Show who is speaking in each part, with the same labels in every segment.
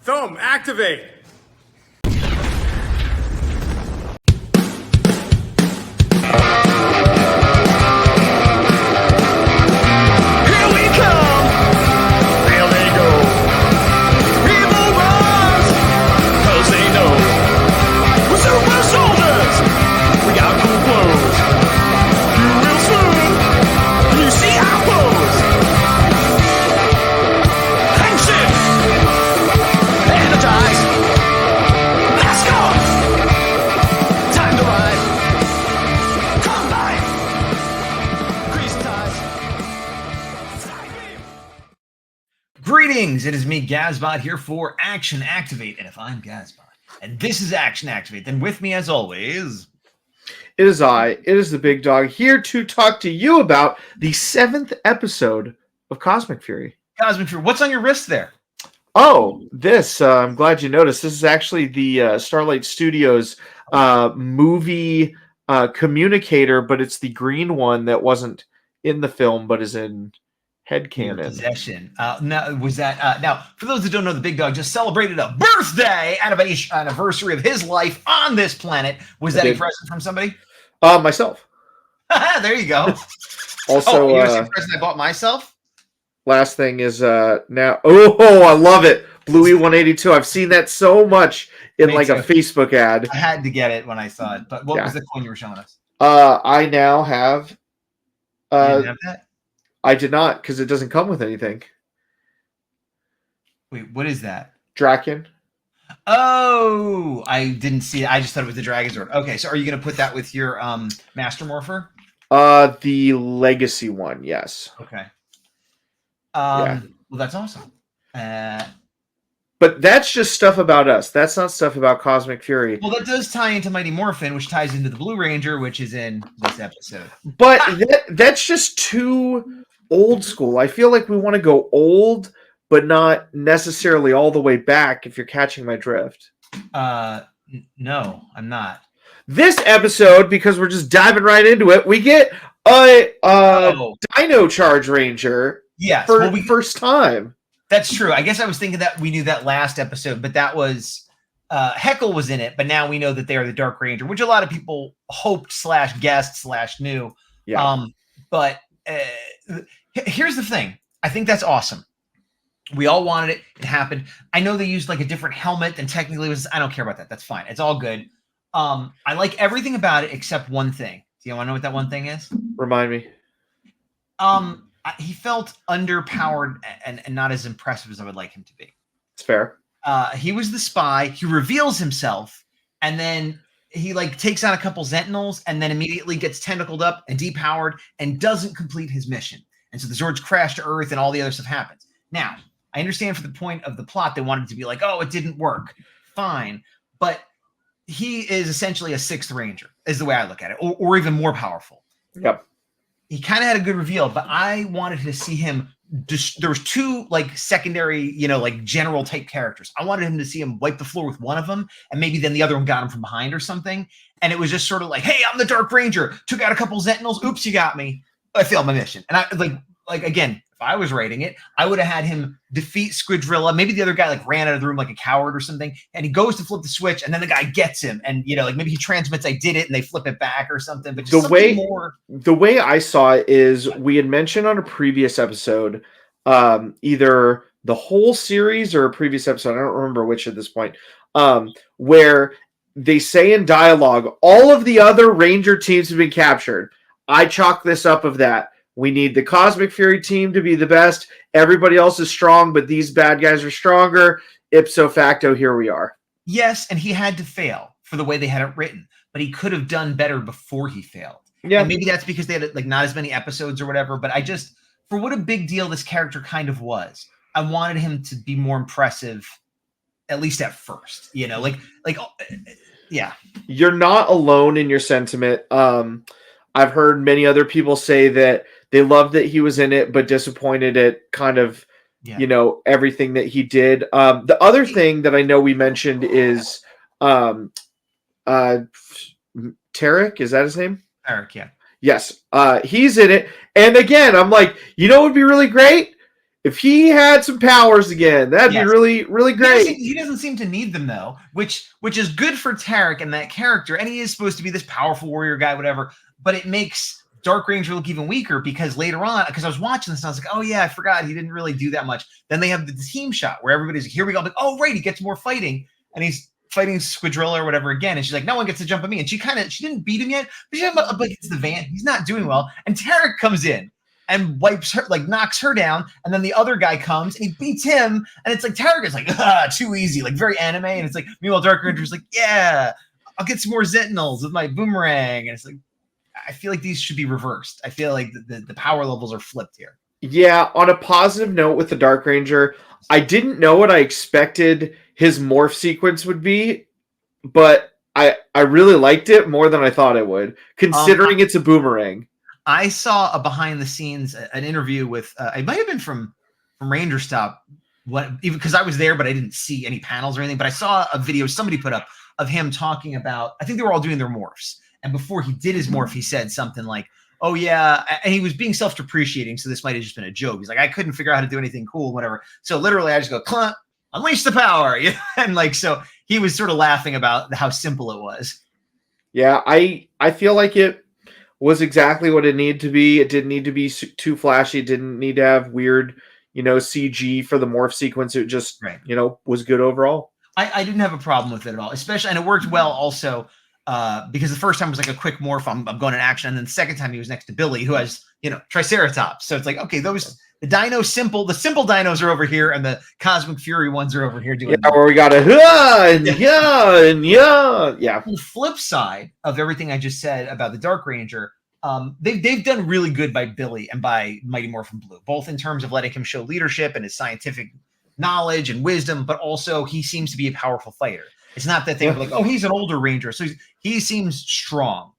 Speaker 1: Thumb, activate!
Speaker 2: Greetings, it is me, Gazbot, here for Action Activate. And if I'm Gazbot, and this is Action Activate, then with me, as always...
Speaker 3: It is the Big Dog, here to talk to you about the 7th episode of Cosmic Fury.
Speaker 2: Cosmic Fury, what's on your wrist there?
Speaker 3: Oh, this, I'm glad you noticed. This is actually the Starlight Studios movie communicator, but it's the green one that wasn't in the film, but is in headcanon.
Speaker 2: Possession. Now, for those that don't know, the Big Dog just celebrated a birthday anniversary of his life on this planet. Was that a present from somebody?
Speaker 3: Myself.
Speaker 2: There you go.
Speaker 3: Also,
Speaker 2: you want to see the present I bought myself?
Speaker 3: Last thing is now. Oh, I love it. Blue E182. I've seen that so much in a Facebook ad.
Speaker 2: I had to get it when I saw it. But what was the coin you were showing us?
Speaker 3: I now have.
Speaker 2: You didn't have that?
Speaker 3: I did not, because it doesn't come with anything.
Speaker 2: Wait, what is that?
Speaker 3: Draken.
Speaker 2: Oh, I didn't see it. I just thought it was the Dragon Zord. Okay, so are you going to put that with your Master Morpher?
Speaker 3: The Legacy one, yes.
Speaker 2: Okay. Well, that's awesome.
Speaker 3: But that's just stuff about us. That's not stuff about Cosmic Fury.
Speaker 2: Well, that does tie into Mighty Morphin, which ties into the Blue Ranger, which is in this episode.
Speaker 3: But that's just too old school. I feel like we want to go old, but not necessarily all the way back, if you're catching my drift.
Speaker 2: No, I'm not.
Speaker 3: This episode, because we're just diving right into it, we get a Dino Charge Ranger for the first time.
Speaker 2: That's true. I guess I was thinking that we knew that last episode, but that was Heckle was in it. But now we know that they are the Dark Ranger, which a lot of people hoped / guessed / knew.
Speaker 3: Yeah.
Speaker 2: But here's the thing. I think that's awesome. We all wanted it. It happened. I know they used like a different helmet, and technically it was. I don't care about that. That's fine. It's all good. I like everything about it except one thing. Do you want to know what that one thing is?
Speaker 3: Remind me.
Speaker 2: He felt underpowered and not as impressive as I would like him to be.
Speaker 3: It's fair.
Speaker 2: He was the spy. He reveals himself, and then he takes out a couple Sentinels, and then immediately gets tentacled up and depowered and doesn't complete his mission. And so the Zords crash to Earth, and all the other stuff happens. Now, I understand for the point of the plot, they wanted to be like, oh, it didn't work. Fine. But he is essentially a 6th Ranger, is the way I look at it, or even more powerful.
Speaker 3: Yep.
Speaker 2: He kind of had a good reveal, but I wanted to see him. There was 2 secondary, general type characters. I wanted him to see him wipe the floor with one of them, and maybe then the other one got him from behind or something. And it was just sort of like, hey, I'm the Dark Ranger. Took out a couple Sentinels. Oops, you got me. I failed my mission. And I again, if I was writing it, I would have had him defeat Squidrilla. Maybe the other guy ran out of the room like a coward or something, and he goes to flip the switch, and then the guy gets him, and maybe he transmits I did it, and they flip it back or something. But just
Speaker 3: the way I saw it is, we had mentioned on a previous episode, either the whole series or a previous episode, I don't remember which at this point, where they say in dialogue, all of the other Ranger teams have been captured. I chalk this up of that. We need the Cosmic Fury team to be the best. Everybody else is strong, but these bad guys are stronger. Ipso facto, here we are.
Speaker 2: Yes, and he had to fail for the way they had it written, but he could have done better before he failed.
Speaker 3: Yeah,
Speaker 2: and maybe that's because they had not as many episodes or whatever. But I just, for what a big deal this character kind of was, I wanted him to be more impressive, at least at first. Yeah.
Speaker 3: You're not alone in your sentiment. I've heard many other people say that they loved that he was in it, but disappointed at kind of, everything that he did. The other thing that I know we mentioned is Tarek. Is that his name?
Speaker 2: Tarek, yeah.
Speaker 3: Yes. He's in it. And again, I'm like, what would be really great? if he had some powers again, that'd be really, really great.
Speaker 2: He doesn't seem to need them though, which is good for Tarek and that character. And he is supposed to be this powerful warrior guy, whatever. But it makes Dark Ranger look even weaker because later on, because I was watching this and I was like, oh yeah, I forgot he didn't really do that much. Then they have the team shot where everybody's like, here we go. I'm like, oh right, he gets more fighting, and he's fighting Squidrilla or whatever again, and she's like, no one gets to jump at me, and she didn't beat him yet, but she had up against the van. He's not doing well, and Tarek comes in and wipes her, like knocks her down, and then the other guy comes and he beats him, and it's like Tarek is like, too easy, like very anime, and it's like meanwhile Dark Ranger's like, yeah, I'll get some more Sentinels with my boomerang, and it's like, I feel like these should be reversed. I feel like the power levels are flipped here.
Speaker 3: Yeah, on a positive note with the Dark Ranger, I didn't know what I expected his morph sequence would be, but I really liked it more than I thought it would, considering it's a boomerang.
Speaker 2: I saw a behind the scenes, an interview with, it might have been from Ranger Stop, even because I was there, but I didn't see any panels or anything, but I saw a video somebody put up of him talking about, I think they were all doing their morphs. And before he did his morph, he said something like, oh yeah, and he was being self-depreciating, so this might have just been a joke. He's like, I couldn't figure out how to do anything cool, whatever. So literally I just go, clunk, unleash the power. And like, so he was sort of laughing about how simple it was.
Speaker 3: Yeah, I feel like it was exactly what it needed to be. It didn't need to be too flashy. It didn't need to have weird, CG for the morph sequence. It just, was good overall.
Speaker 2: I didn't have a problem with it at all, especially, and it worked well also because the first time was like a quick morph, I'm going in action, and then the second time he was next to Billy, who has, Triceratops. So it's like, okay, the simple dinos are over here, and the Cosmic Fury ones are over here doing.
Speaker 3: Yeah, where we got a yeah.
Speaker 2: On the flip side of everything I just said about the Dark Ranger, they've done really good by Billy and by Mighty Morphin Blue, both in terms of letting him show leadership and his scientific knowledge and wisdom, but also he seems to be a powerful fighter. It's not that they were like, oh, he's an older Ranger, so he seems strong.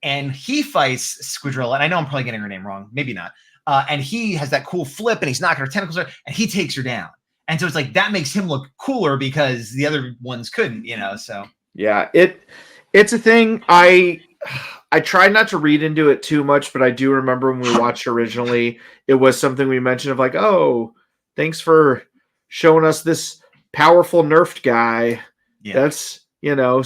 Speaker 2: And he fights Squidrilla, and I know I'm probably getting her name wrong, maybe not. And he has that cool flip, and he's knocking her tentacles out, and he takes her down. And so it's like that makes him look cooler because the other ones couldn't, So
Speaker 3: yeah, it's a thing. I tried not to read into it too much, but I do remember when we watched originally, it was something we mentioned of like, oh, thanks for showing us this powerful nerfed guy.
Speaker 2: Yeah.
Speaker 3: That's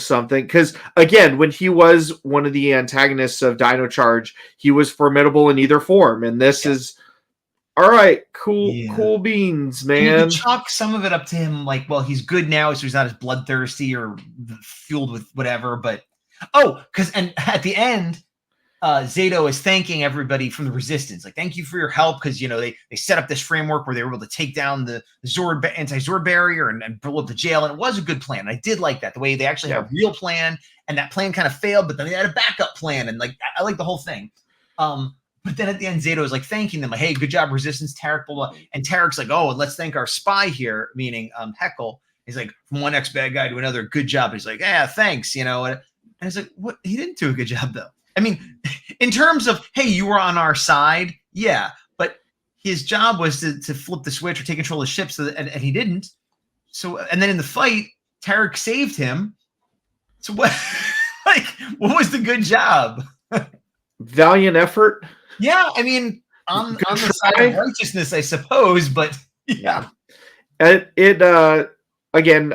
Speaker 3: something, because again, when he was one of the antagonists of Dino Charge, he was formidable in either form, and this is all right. Cool beans, man.
Speaker 2: And you could chalk some of it up to him, like, well, he's good now, so he's not as bloodthirsty or fueled with whatever. But and at the end, Zato is thanking everybody from the Resistance, like, thank you for your help, because they set up this framework where they were able to take down the Zord anti-Zord barrier and blow up the jail, and it was a good plan. I did like that, the way they actually had a real plan, and that plan kind of failed, but then they had a backup plan, and like I like the whole thing. But then at the end, Zato is like thanking them, like, hey, good job, Resistance, Tarek, blah, blah. And Tarek's like, oh, and let's thank our spy here, meaning Heckle. He's like, from one ex-bad guy to another, good job. He's like, yeah, thanks, And it's like, what? He didn't do a good job, though. I mean, in terms of, hey, you were on our side, yeah, but his job was to flip the switch or take control of the ship, and he didn't. So, and then in the fight, Tarek saved him. So what? Like, what was the good job?
Speaker 3: Valiant effort.
Speaker 2: Yeah, I mean, on the side of righteousness, I suppose, but yeah.
Speaker 3: It again,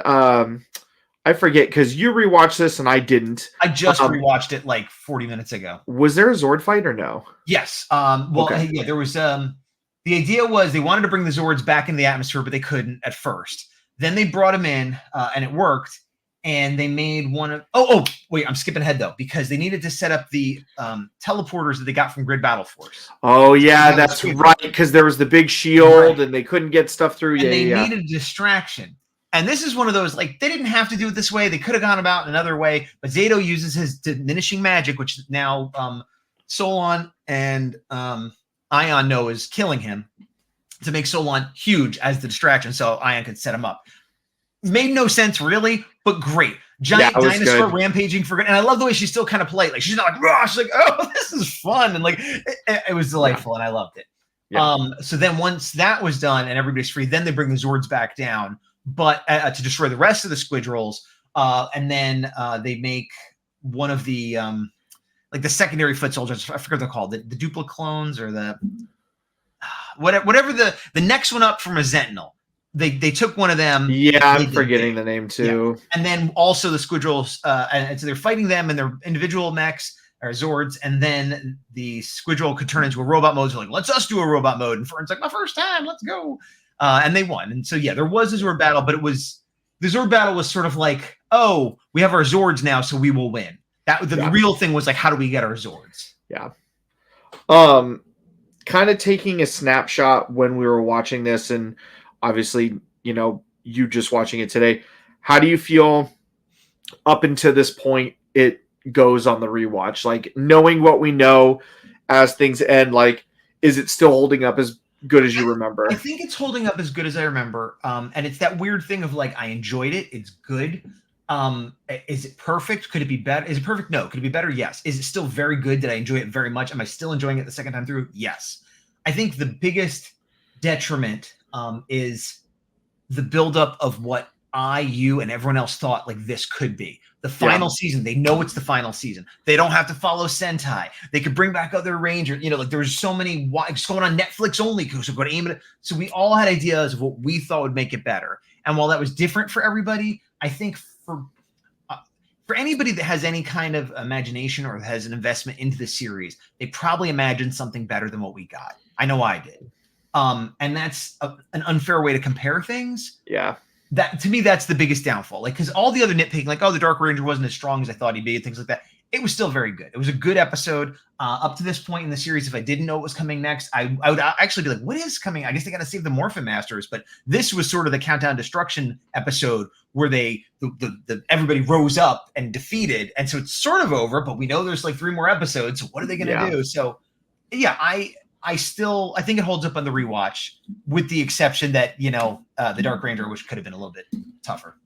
Speaker 3: I forget, because you rewatched this and I didn't.
Speaker 2: I just rewatched it like 40 minutes ago.
Speaker 3: Was there a Zord fight or no?
Speaker 2: Yes. Yeah, there was. The idea was they wanted to bring the Zords back into the atmosphere, but they couldn't at first. Then they brought them in, and it worked. And they made one of. Oh, wait, I'm skipping ahead though, because they needed to set up the teleporters that they got from Grid Battle Force.
Speaker 3: Oh yeah, that's right. Because there was the big shield, and they couldn't get stuff through.
Speaker 2: And they needed a distraction. And this is one of those, like, they didn't have to do it this way. They could have gone about another way. But Zato uses his diminishing magic, which now Solon and Ion know is killing him, to make Solon huge as the distraction so Ion could set him up. Made no sense, really, but great. Giant dinosaur rampaging for good. And I love the way she's still kind of polite. Like, she's not like, raw. She's like, oh, this is fun. And like, it was delightful, and I loved it. Yeah. So then once that was done and everybody's free, then they bring the Zords back down, but to destroy the rest of the Squidrolls, and then they make one of the like the secondary foot soldiers. I forget what they're called, the dupliclones or the whatever the next one up from a Sentinel. They took one of them.
Speaker 3: Yeah, I'm forgetting the name too.
Speaker 2: Yeah. And then also the Squidrels, and so they're fighting them and their individual mechs or Zords, and then the Squidrel could turn into a robot mode. So like, let's us do a robot mode. And Fern's like, my first time, let's go. And they won. And so yeah, there was a Zord battle, but the Zord battle was sort of like, oh, we have our Zords now, so we will win. The real thing was like, how do we get our Zords?
Speaker 3: Yeah. Kind of taking a snapshot when we were watching this, and obviously, you just watching it today. How do you feel up until this point it goes on the rewatch? Like, knowing what we know as things end, like, is it still holding up as good as you remember?
Speaker 2: I think it's holding up as good as I remember. And it's that weird thing of like, I enjoyed it. It's good. Is it perfect? Could it be better? Is it perfect? No. Could it be better? Yes. Is it still very good? Did I enjoy it very much? Am I still enjoying it the second time through? Yes. I think the biggest detriment is the buildup of what you and everyone else thought like this could be. The final season, they know it's the final season. They don't have to follow Sentai. They could bring back other Rangers. Like there's so many it's going on Netflix only. So go to aim it. So we all had ideas of what we thought would make it better. And while that was different for everybody, I think for anybody that has any kind of imagination or has an investment into the series, they probably imagined something better than what we got. I know I did. And that's an unfair way to compare things.
Speaker 3: Yeah.
Speaker 2: That to me, that's the biggest downfall. Like, because all the other nitpicking, like, oh, the Dark Ranger wasn't as strong as I thought he'd be, and things like that. It was still very good. It was a good episode up to this point in the series. If I didn't know what was coming next, I would actually be like, what is coming? I guess they got to save the Morphin Masters. But this was sort of the Countdown Destruction episode where everybody rose up and defeated. And so it's sort of over, but we know there's like 3 more episodes. So what are they going to do? So yeah, I think it holds up on the rewatch, with the exception that, the Dark Ranger, which could have been a little bit tougher.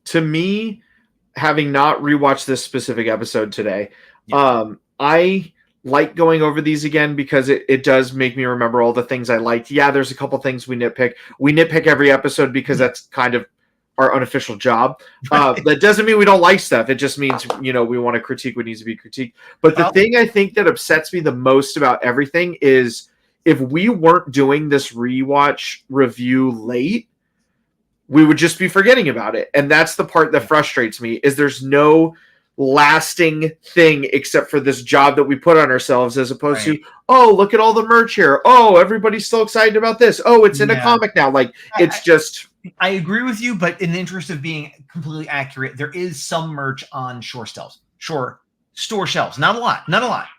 Speaker 3: To me, having not rewatched this specific episode today, I like going over these again because it does make me remember all the things I liked. Yeah, there's a couple things we nitpick. We nitpick every episode because that's kind of our unofficial job. That doesn't mean we don't like stuff. It just means, we want to critique what needs to be critiqued. But the thing I think that upsets me the most about everything is if we weren't doing this rewatch review late, we would just be forgetting about it. And that's the part that frustrates me, is there's no lasting thing except for this job that we put on ourselves, as opposed to, oh, look at all the merch here. Oh, everybody's still excited about this. Oh, it's in a comic now. Like, it's just...
Speaker 2: I agree with you, but in the interest of being completely accurate, there is some merch on store shelves. Not a lot.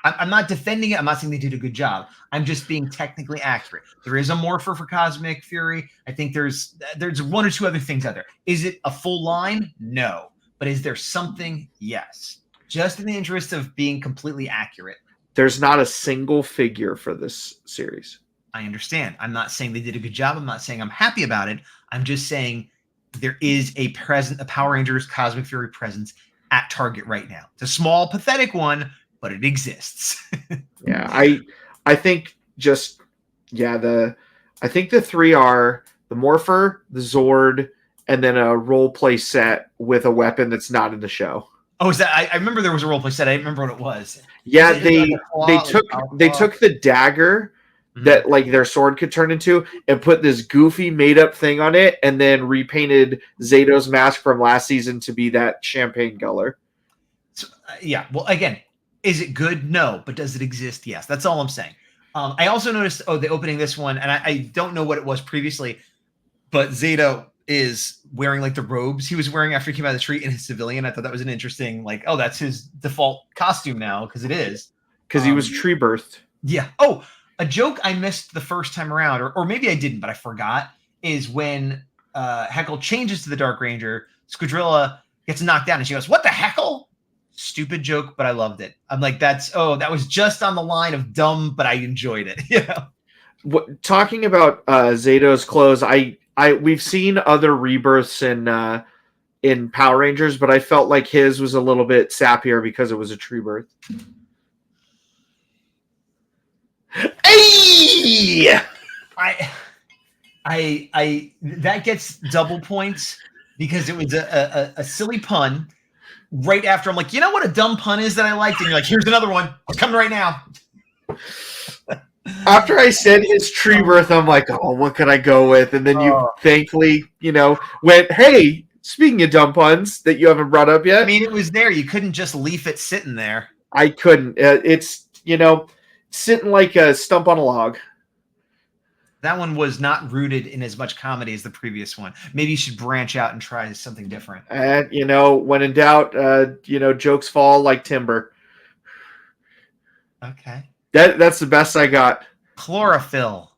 Speaker 2: I'm not defending it. I'm not saying they did a good job. I'm just being technically accurate. There is a morpher for Cosmic Fury. I think there's 1 or 2 other things out there. Is it a full line? No. But is there something? Yes. Just in the interest of being completely accurate.
Speaker 3: There's not a single figure for this series.
Speaker 2: I understand. I'm not saying they did a good job. I'm not saying I'm happy about it. I'm just saying there is a Power Rangers Cosmic Fury presence at Target right now. It's a small, pathetic one, but it exists.
Speaker 3: Yeah, I think I think the 3 are the Morpher, the Zord, and then a role play set with a weapon that's not in the show.
Speaker 2: Oh, is that? I remember there was a role play set. I didn't remember what it was.
Speaker 3: Yeah, they took the dagger that like their sword could turn into and put this goofy made up thing on it, and then repainted Zato's mask from last season to be that champagne color.
Speaker 2: So, yeah. Well, again, is it good? No. But does it exist? Yes. That's all I'm saying. I also noticed, the opening this one, and I don't know what it was previously, but Zato is wearing like the robes he was wearing after he came out of the tree in his civilian. I thought that was an interesting, like, oh, that's his default costume now, because it is.
Speaker 3: Because he was tree birthed.
Speaker 2: Yeah. Oh, a joke I missed the first time around, or maybe I didn't, but I forgot, is when Heckle changes to the Dark Ranger, Squidrilla gets knocked down, and she goes, "What the Heckle?" Stupid joke, but I loved it. I'm like, that was just on the line of dumb, but I enjoyed it.
Speaker 3: Talking about Zato's clothes, we've seen other rebirths in Power Rangers, but I felt like his was a little bit sappier because it was a tree birth.
Speaker 2: Hey! I that gets double points because it was a silly pun. Right after, I'm like, you know what a dumb pun is that I liked? And you're like, here's another one. It's coming right now.
Speaker 3: After I said his tree birth, I'm like, oh, what could I go with? And then you
Speaker 2: Oh.
Speaker 3: thankfully, went, hey, speaking of dumb puns that you haven't brought up yet.
Speaker 2: I mean, it was there. You couldn't just leave it sitting there.
Speaker 3: I couldn't. It's, sitting like a stump on a log.
Speaker 2: That one was not rooted in as much comedy as the previous one. Maybe you should branch out and try something different.
Speaker 3: And, when in doubt, jokes fall like timber.
Speaker 2: Okay.
Speaker 3: That's the best I got.
Speaker 2: Chlorophyll.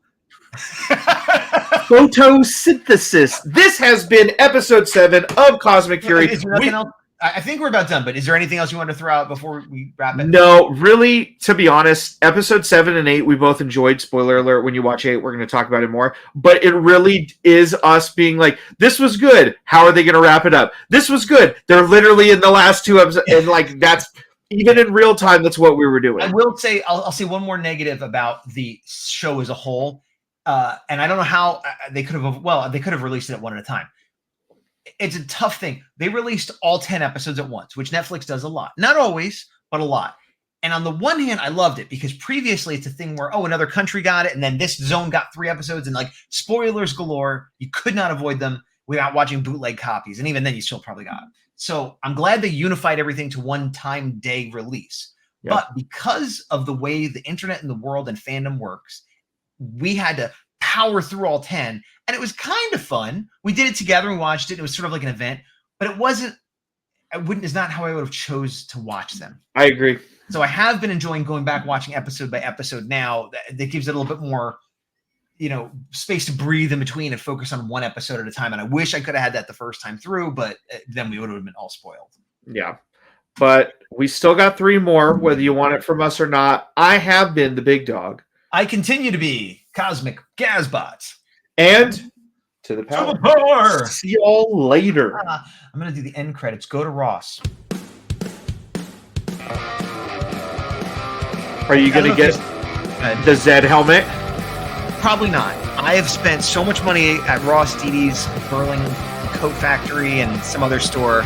Speaker 3: Photosynthesis. This has been episode 7 of Cosmic Fury.
Speaker 2: Is there nothing else? I think we're about done, but is there anything else you want to throw out before we wrap it?
Speaker 3: No, really, to be honest, episode 7 and 8, we both enjoyed. Spoiler alert, when you watch 8, we're going to talk about it more. But it really is us being like, this was good. How are they going to wrap it up? This was good. They're literally in the last 2 episodes. And, that's, even in real time, that's what we were doing.
Speaker 2: I will say, I'll say one more negative about the show as a whole. And I don't know how they could have released it one at a time. It's a tough thing. They released all 10 episodes at once, which Netflix does a lot. Not always, but a lot. And on the one hand, I loved it because previously it's a thing where, another country got it. And then this zone got 3 episodes and spoilers galore. You could not avoid them without watching bootleg copies. And even then you still probably got them. So I'm glad they unified everything to one time day release. Yep. But because of the way the internet and the world and fandom works, we had to power through all 10. And it was kind of fun. We did it together and watched it. It was sort of like an event, but it's not how I would have chose to watch them.
Speaker 3: I agree.
Speaker 2: So I have been enjoying going back, watching episode by episode now. That gives it a little bit more, space to breathe in between and focus on one episode at a time. And I wish I could have had that the first time through, but then we would have been all spoiled.
Speaker 3: Yeah. But we still got 3 more, whether you want it from us or not. I have been the big dog.
Speaker 2: I continue to be Cosmic Gazbot.
Speaker 3: And to the power. See y'all later.
Speaker 2: I'm going to do the end credits. Go to Ross.
Speaker 3: Are you going to get the Zed helmet?
Speaker 2: Probably not. I have spent so much money at Ross, Didi's, Burling Coat Factory, and some other store.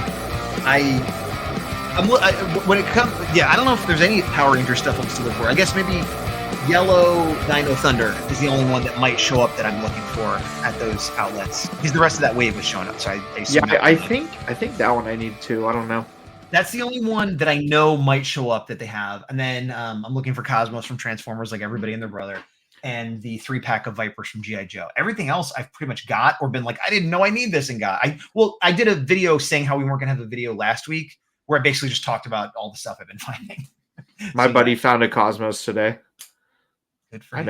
Speaker 2: When it comes, I don't know if there's any Power Ranger stuff I'm still looking for. I guess maybe Yellow Dino Thunder is the only one that might show up that I'm looking for at those outlets. Because the rest of that wave was showing up, so I
Speaker 3: think that one I need too. I don't know.
Speaker 2: That's the only one that I know might show up that they have. And then I'm looking for Cosmos from Transformers, like everybody and their brother, and the 3-pack of Vipers from G.I. Joe. Everything else I've pretty much got or been like, I didn't know I need this and got. I did a video saying how we weren't going to have a video last week where I basically just talked about all the stuff I've been finding.
Speaker 3: My buddy found a Cosmos today.
Speaker 2: Good for him.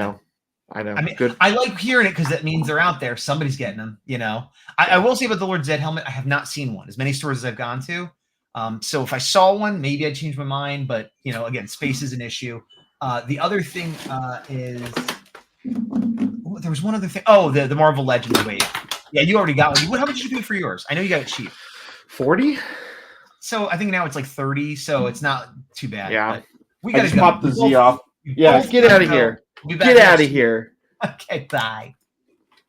Speaker 3: I know.
Speaker 2: I mean,
Speaker 3: good.
Speaker 2: I like hearing it because that means they're out there. Somebody's getting them, I will say about the Lord Zed helmet, I have not seen one. As many stores as I've gone to. So if I saw one, maybe I'd change my mind. But, again, space is an issue. The other thing is... there was one other thing. Oh, the Marvel Legends wave. Yeah, you already got one. How much did you pay for yours? I know you got it cheap.
Speaker 3: 40?
Speaker 2: So I think now it's like 30, so it's not too bad.
Speaker 3: Yeah.
Speaker 2: We got to
Speaker 3: pop the Z off. Yeah, get out of here. Get out of here.
Speaker 2: Okay, bye.